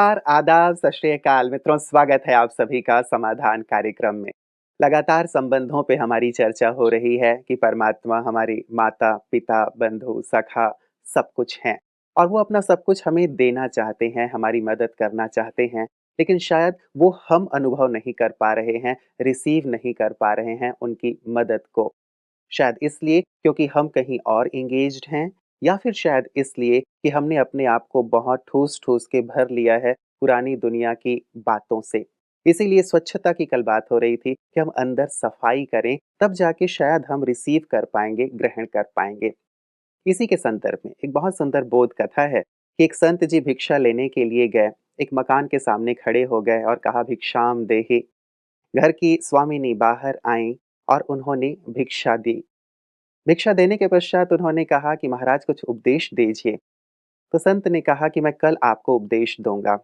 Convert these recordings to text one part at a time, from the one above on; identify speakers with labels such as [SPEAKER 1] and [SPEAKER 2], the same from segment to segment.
[SPEAKER 1] नमस्कार, आदाब, सत श्री अकाल मित्रों, स्वागत है आप सभी का समाधान कार्यक्रम में। लगातार संबंधों पे हमारी चर्चा हो रही है कि परमात्मा हमारी माता, पिता, बंधु, सखा सब कुछ हैं और वो अपना सब कुछ हमें देना चाहते हैं, हमारी मदद करना चाहते हैं, लेकिन शायद वो हम अनुभव नहीं कर पा रहे हैं, रिसीव नहीं कर पा रहे हैं उनकी मदद को। शायद इसलिए क्योंकि हम कहीं और एंगेज्ड हैं या फिर शायद इसलिए कि हमने अपने आप को बहुत ठूस-ठूस के भर लिया है पुरानी दुनिया की बातों से। इसीलिए स्वच्छता की कल बात हो रही थी कि हम अंदर सफाई करें, तब जाके शायद हम रिसीव कर पाएँगे, ग्रहण कर पाएँगे। इसी के संदर्भ में एक बहुत सुंदर बोध कथा है कि एक संत जी भिक्षा लेने के लिए गए, एक मकान के सामने खड़े हो गए और कहा भिक्षाम देहि। घर की स्वामिनी बाहर आईं और उन्होंने भिक्षा दी। भिक्षा देने के पश्चात उन्होंने कहा कि महाराज कुछ उपदेश दीजिए। तो संत ने कहा कि मैं कल आपको उपदेश दूँगा।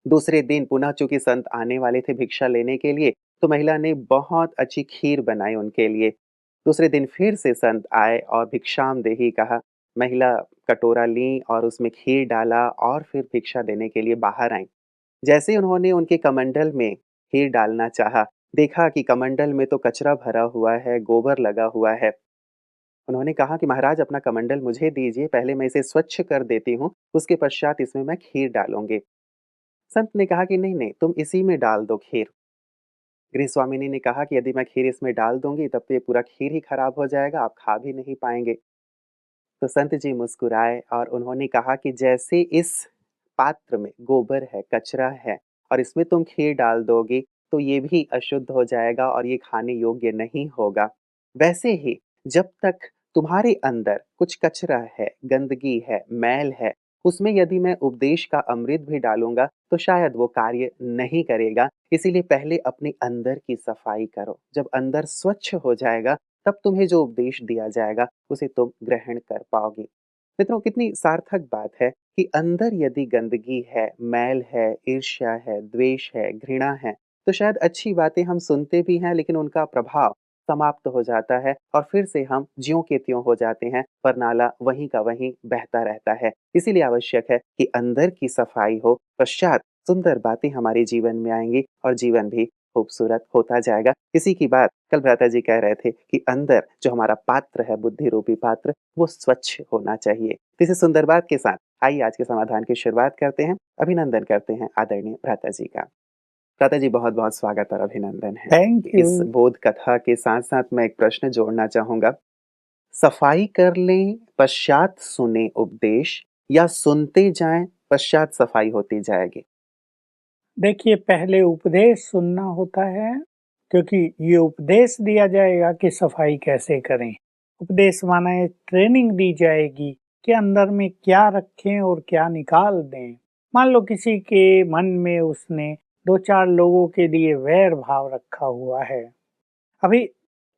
[SPEAKER 1] दूसरे दिन पुनः चूँकि संत आने वाले थे भिक्षा लेने के लिए, तो महिला ने बहुत अच्छी खीर बनाई उनके लिए। दूसरे दिन फिर से संत आए और भिक्षाम देहि कहा। महिला कटोरा लीं और उसमें खीर डाला और फिर भिक्षा देने के लिए बाहर आईं। जैसे ही उन्होंने उनके कमंडल में खीर डालना चाहा, देखा कि कमंडल में तो कचरा भरा हुआ है, गोबर लगा हुआ है। उन्होंने कहा कि महाराज अपना कमंडल मुझे दीजिए, पहले मैं इसे स्वच्छ कर देती हूँ, उसके पश्चात इसमें मैं खीर डालूँगी। संत ने कहा कि नहीं-नहीं तुम इसी में डाल दो खीर। गृह स्वामिनी ने कहा कि यदि मैं खीर इसमें डाल दूँगी तब तो ये पूरा खीर ही खराब हो जाएगा, आप खा भी नहीं पाएँगे। तो संत जी मुस्कुराए और उन्होंने कहा कि जैसे इस पात्र में गोबर है, कचरा है और इसमें तुम खीर डाल दोगी, तो ये भी अशुद्ध हो जाएगा और ये खाने योग्य नहीं होगा। वैसे ही जब तक तुम्हारे अंदर कुछ कचरा है, गंदगी है, मैल है, उसमें यदि मैं उपदेश का अमृत भी डालूँगा, तो शायद वो कार्य नहीं करेगा। इसीलिए पहले अपने अंदर की सफाई करो। जब अंदर स्वच्छ हो जाएगा, तब तुम्हें जो उपदेश दिया जाएगा, उसे तुम ग्रहण कर पाओगे। मित्रों, कितनी सार्थक बात है कि अंदर यदि गंदगी है, मैल है, ईर्ष्या है, द्वेष है, घृणा है, तो शायद अच्छी बातें हम सुनते भी हैं लेकिन उनका प्रभाव समाप्त हो जाता है और फिर से हम ज्यों के त्यों हो जाते हैं, पर नाला वहीं का वहीं बहता रहता है। इसीलिए आवश्यक है कि अंदर की सफाई हो, पश्चात सुंदर बातें हमारे जीवन में आएँगी और जीवन भी खूबसूरत होता जाएगा। इसी की बात कल भ्राता जी कह रहे थे कि अंदर जो हमारा पात्र है, बुद्धि रूपी पात्र, वो स्वच्छ होना चाहिए। तो इसी सुंदर बात के साथ आइए आज के समाधान की शुरुआत करते हैं। अभिनंदन करते हैं आदरणीय भ्राता जी का। भ्राता जी बहुत-बहुत स्वागत और अभिनंदन है।
[SPEAKER 2] थैंक
[SPEAKER 1] इस
[SPEAKER 2] यू।
[SPEAKER 1] बोध कथा के साथ-साथ मैं एक प्रश्न जोड़ना चाहूँगा। सफाई कर लें, पश्चात सुनें उपदेश या सुनते जाएँ, पश्चात सफाई होती जाएगी?
[SPEAKER 2] देखिए, पहले उपदेश सुनना होता है, क्योंकि ये उपदेश दिया जाएगा कि सफाई कैसे करें। उपदेश माना एक ट्रेनिंग दी जाएगी कि अंदर में क्या रखें और क्या निकाल दें। मान लो किसी के मन में उसने 2-4 लोगों के लिए वैर भाव रखा हुआ है। अभी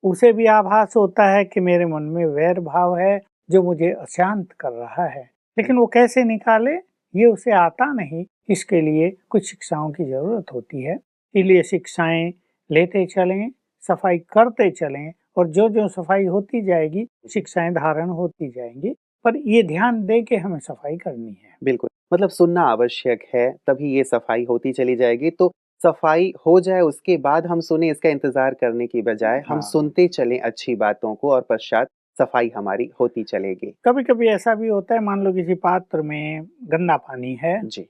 [SPEAKER 2] उसे भी आभास होता है कि मेरे मन में वैर भाव है जो मुझे अशांत कर रहा है,
[SPEAKER 1] हुँ,
[SPEAKER 2] लेकिन वो कैसे निकाले ये उसे आता नहीं। इसके लिए कुछ शिक्षाओं की जरूरत होती है। इसलिए शिक्षाएं लेते चलें, सफाई करते चलें और जो जो सफाई होती जाएगी शिक्षाएं धारण होती जाएंगी। पर ये ध्यान दें कि हमें सफाई करनी है।
[SPEAKER 1] बिल्कुल। मतलब सुनना आवश्यक है, तभी ये सफाई होती चली जाएगी। तो सफाई हो जाए उसके बाद हम सुनें इसका इंतज़ार करने की बजाय हम
[SPEAKER 2] हाँ,
[SPEAKER 1] सुनते चलें अच्छी बातों को और पश्चात सफाई हमारी होती चलेगी।
[SPEAKER 2] कभी कभी ऐसा भी होता है, मान लो किसी पात्र में गंदा पानी है,
[SPEAKER 1] जी।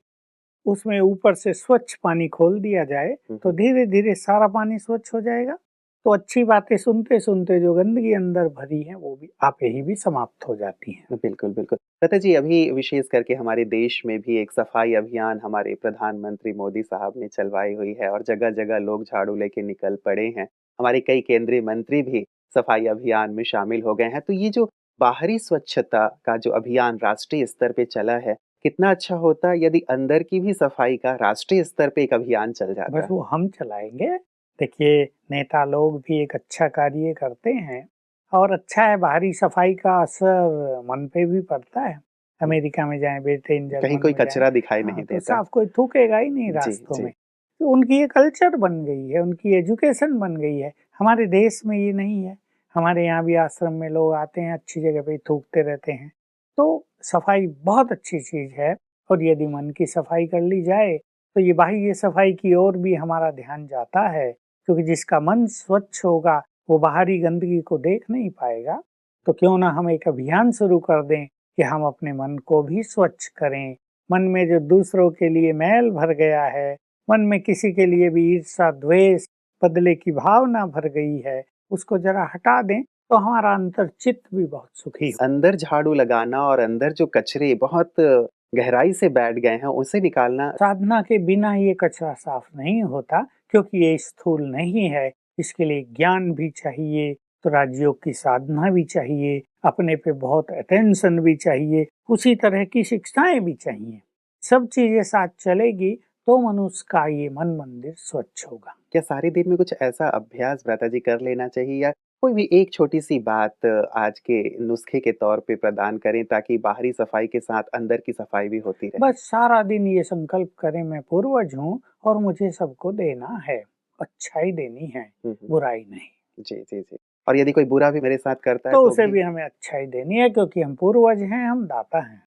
[SPEAKER 2] उसमें ऊपर से स्वच्छ पानी खोल दिया जाए
[SPEAKER 1] हुँ,
[SPEAKER 2] तो
[SPEAKER 1] हुँ।
[SPEAKER 2] धीरे-धीरे सारा पानी स्वच्छ हो जाएगा। तो अच्छी बातें सुनते-सुनते जो गंदगी अंदर भरी है वो भी आपे ही भी समाप्त हो जाती हैं।
[SPEAKER 1] बिल्कुल, बिल्कुल। लता जी, अभी विशेष करके हमारे देश में भी एक सफाई अभियान हमारे प्रधानमंत्री मोदी साहब ने चलवाई हुई है और जगह-जगह लोग झाड़ू लेके निकल पड़े हैं। हमारे कई केंद्रीय मंत्री भी सफाई अभियान में शामिल हो गए हैं। तो ये जो बाहरी स्वच्छता का जो अभियान राष्ट्रीय स्तर पे चला है, कितना अच्छा होता यदि अंदर की भी सफाई का राष्ट्रीय स्तर पे एक अभियान चल
[SPEAKER 2] बस
[SPEAKER 1] जाता।
[SPEAKER 2] वो हम चलाएँगे। देखिए, नेता लोग भी एक अच्छा कार्य करते हैं और अच्छा है, बाहरी सफाई का असर मन पे भी पड़ता है।
[SPEAKER 1] हुँ,
[SPEAKER 2] अमेरिका में जाएँ, ब्रिटेन,
[SPEAKER 1] कहीं
[SPEAKER 2] जर्मन
[SPEAKER 1] कोई
[SPEAKER 2] में जाएँ,
[SPEAKER 1] कचरा दिखाई
[SPEAKER 2] हाँ,
[SPEAKER 1] नहीं
[SPEAKER 2] तो
[SPEAKER 1] देता।
[SPEAKER 2] साफ कोई थूकेगा ही नहीं
[SPEAKER 1] जी,
[SPEAKER 2] रास्तों
[SPEAKER 1] जी।
[SPEAKER 2] में। तो उनकी ये कल्चर बन गई है, उनकी एजुकेशन बन गई है। हमारे देश में ये नहीं है। हमारे यहाँ भी आश्रम में लोग आते हैं, अच्छी जगह पे ही थूकते रहते हैं। तो सफाई बहुत अच्छी चीज़ है और यदि मन की सफाई कर ली जाए तो ये बाह्य सफाई की ओर भी हमारा ध्यान जाता है, क्योंकि जिसका मन स्वच्छ होगा वो बाहरी गंदगी को देख नहीं पाएगा। तो क्यों ना हम एक अभियान शुरू कर दें कि हम अपने मन को भी स्वच्छ करें। मन में जो दूसरों के लिए मैल भर गया है, मन में किसी के लिए भी ईर्ष्या, द्वेष, बदले की भावना भर गई है, उसको जरा हटा दें तो हमारा अंतर्चित्त भी बहुत सुखी हो।
[SPEAKER 1] अंदर झाड़ू लगाना और अंदर जो कचरे बहुत गहराई से बैठ गए हैं, उसे निकालना।
[SPEAKER 2] साधना के बिना ये कचरा साफ नहीं होता, क्योंकि ये स्थूल नहीं है। इसके लिए ज्ञान भी चाहिए, तो राजयोग की साधना भी चाहिए, अपने पे बहुत अटेंशन भी चाहिए, उसी तरह की शिक्षाएं भी चाहिए। सब चीजें साथ चलेगी तो मनुष्य का ये मन मंदिर स्वच्छ होगा।
[SPEAKER 1] क्या सारे दिन में कुछ ऐसा अभ्यास भ्राता जी कर लेना चाहिए, या कोई भी एक छोटी-सी बात आज के नुस्खे के तौर पे प्रदान करें ताकि बाहरी सफाई के साथ अंदर की सफाई भी होती रहे?
[SPEAKER 2] बस सारा दिन ये संकल्प करें, मैं पूर्वज हूँ और मुझे सबको देना है, अच्छाई देनी है,
[SPEAKER 1] हुँ, हुँ।
[SPEAKER 2] बुराई नहीं।
[SPEAKER 1] जी, जी, जी। और यदि कोई बुरा भी मेरे साथ करता है
[SPEAKER 2] तो
[SPEAKER 1] तो
[SPEAKER 2] उसे
[SPEAKER 1] भी?
[SPEAKER 2] भी हमें अच्छाई देनी है, क्योंकि हम पूर्वज हैं, हम दाता हैं।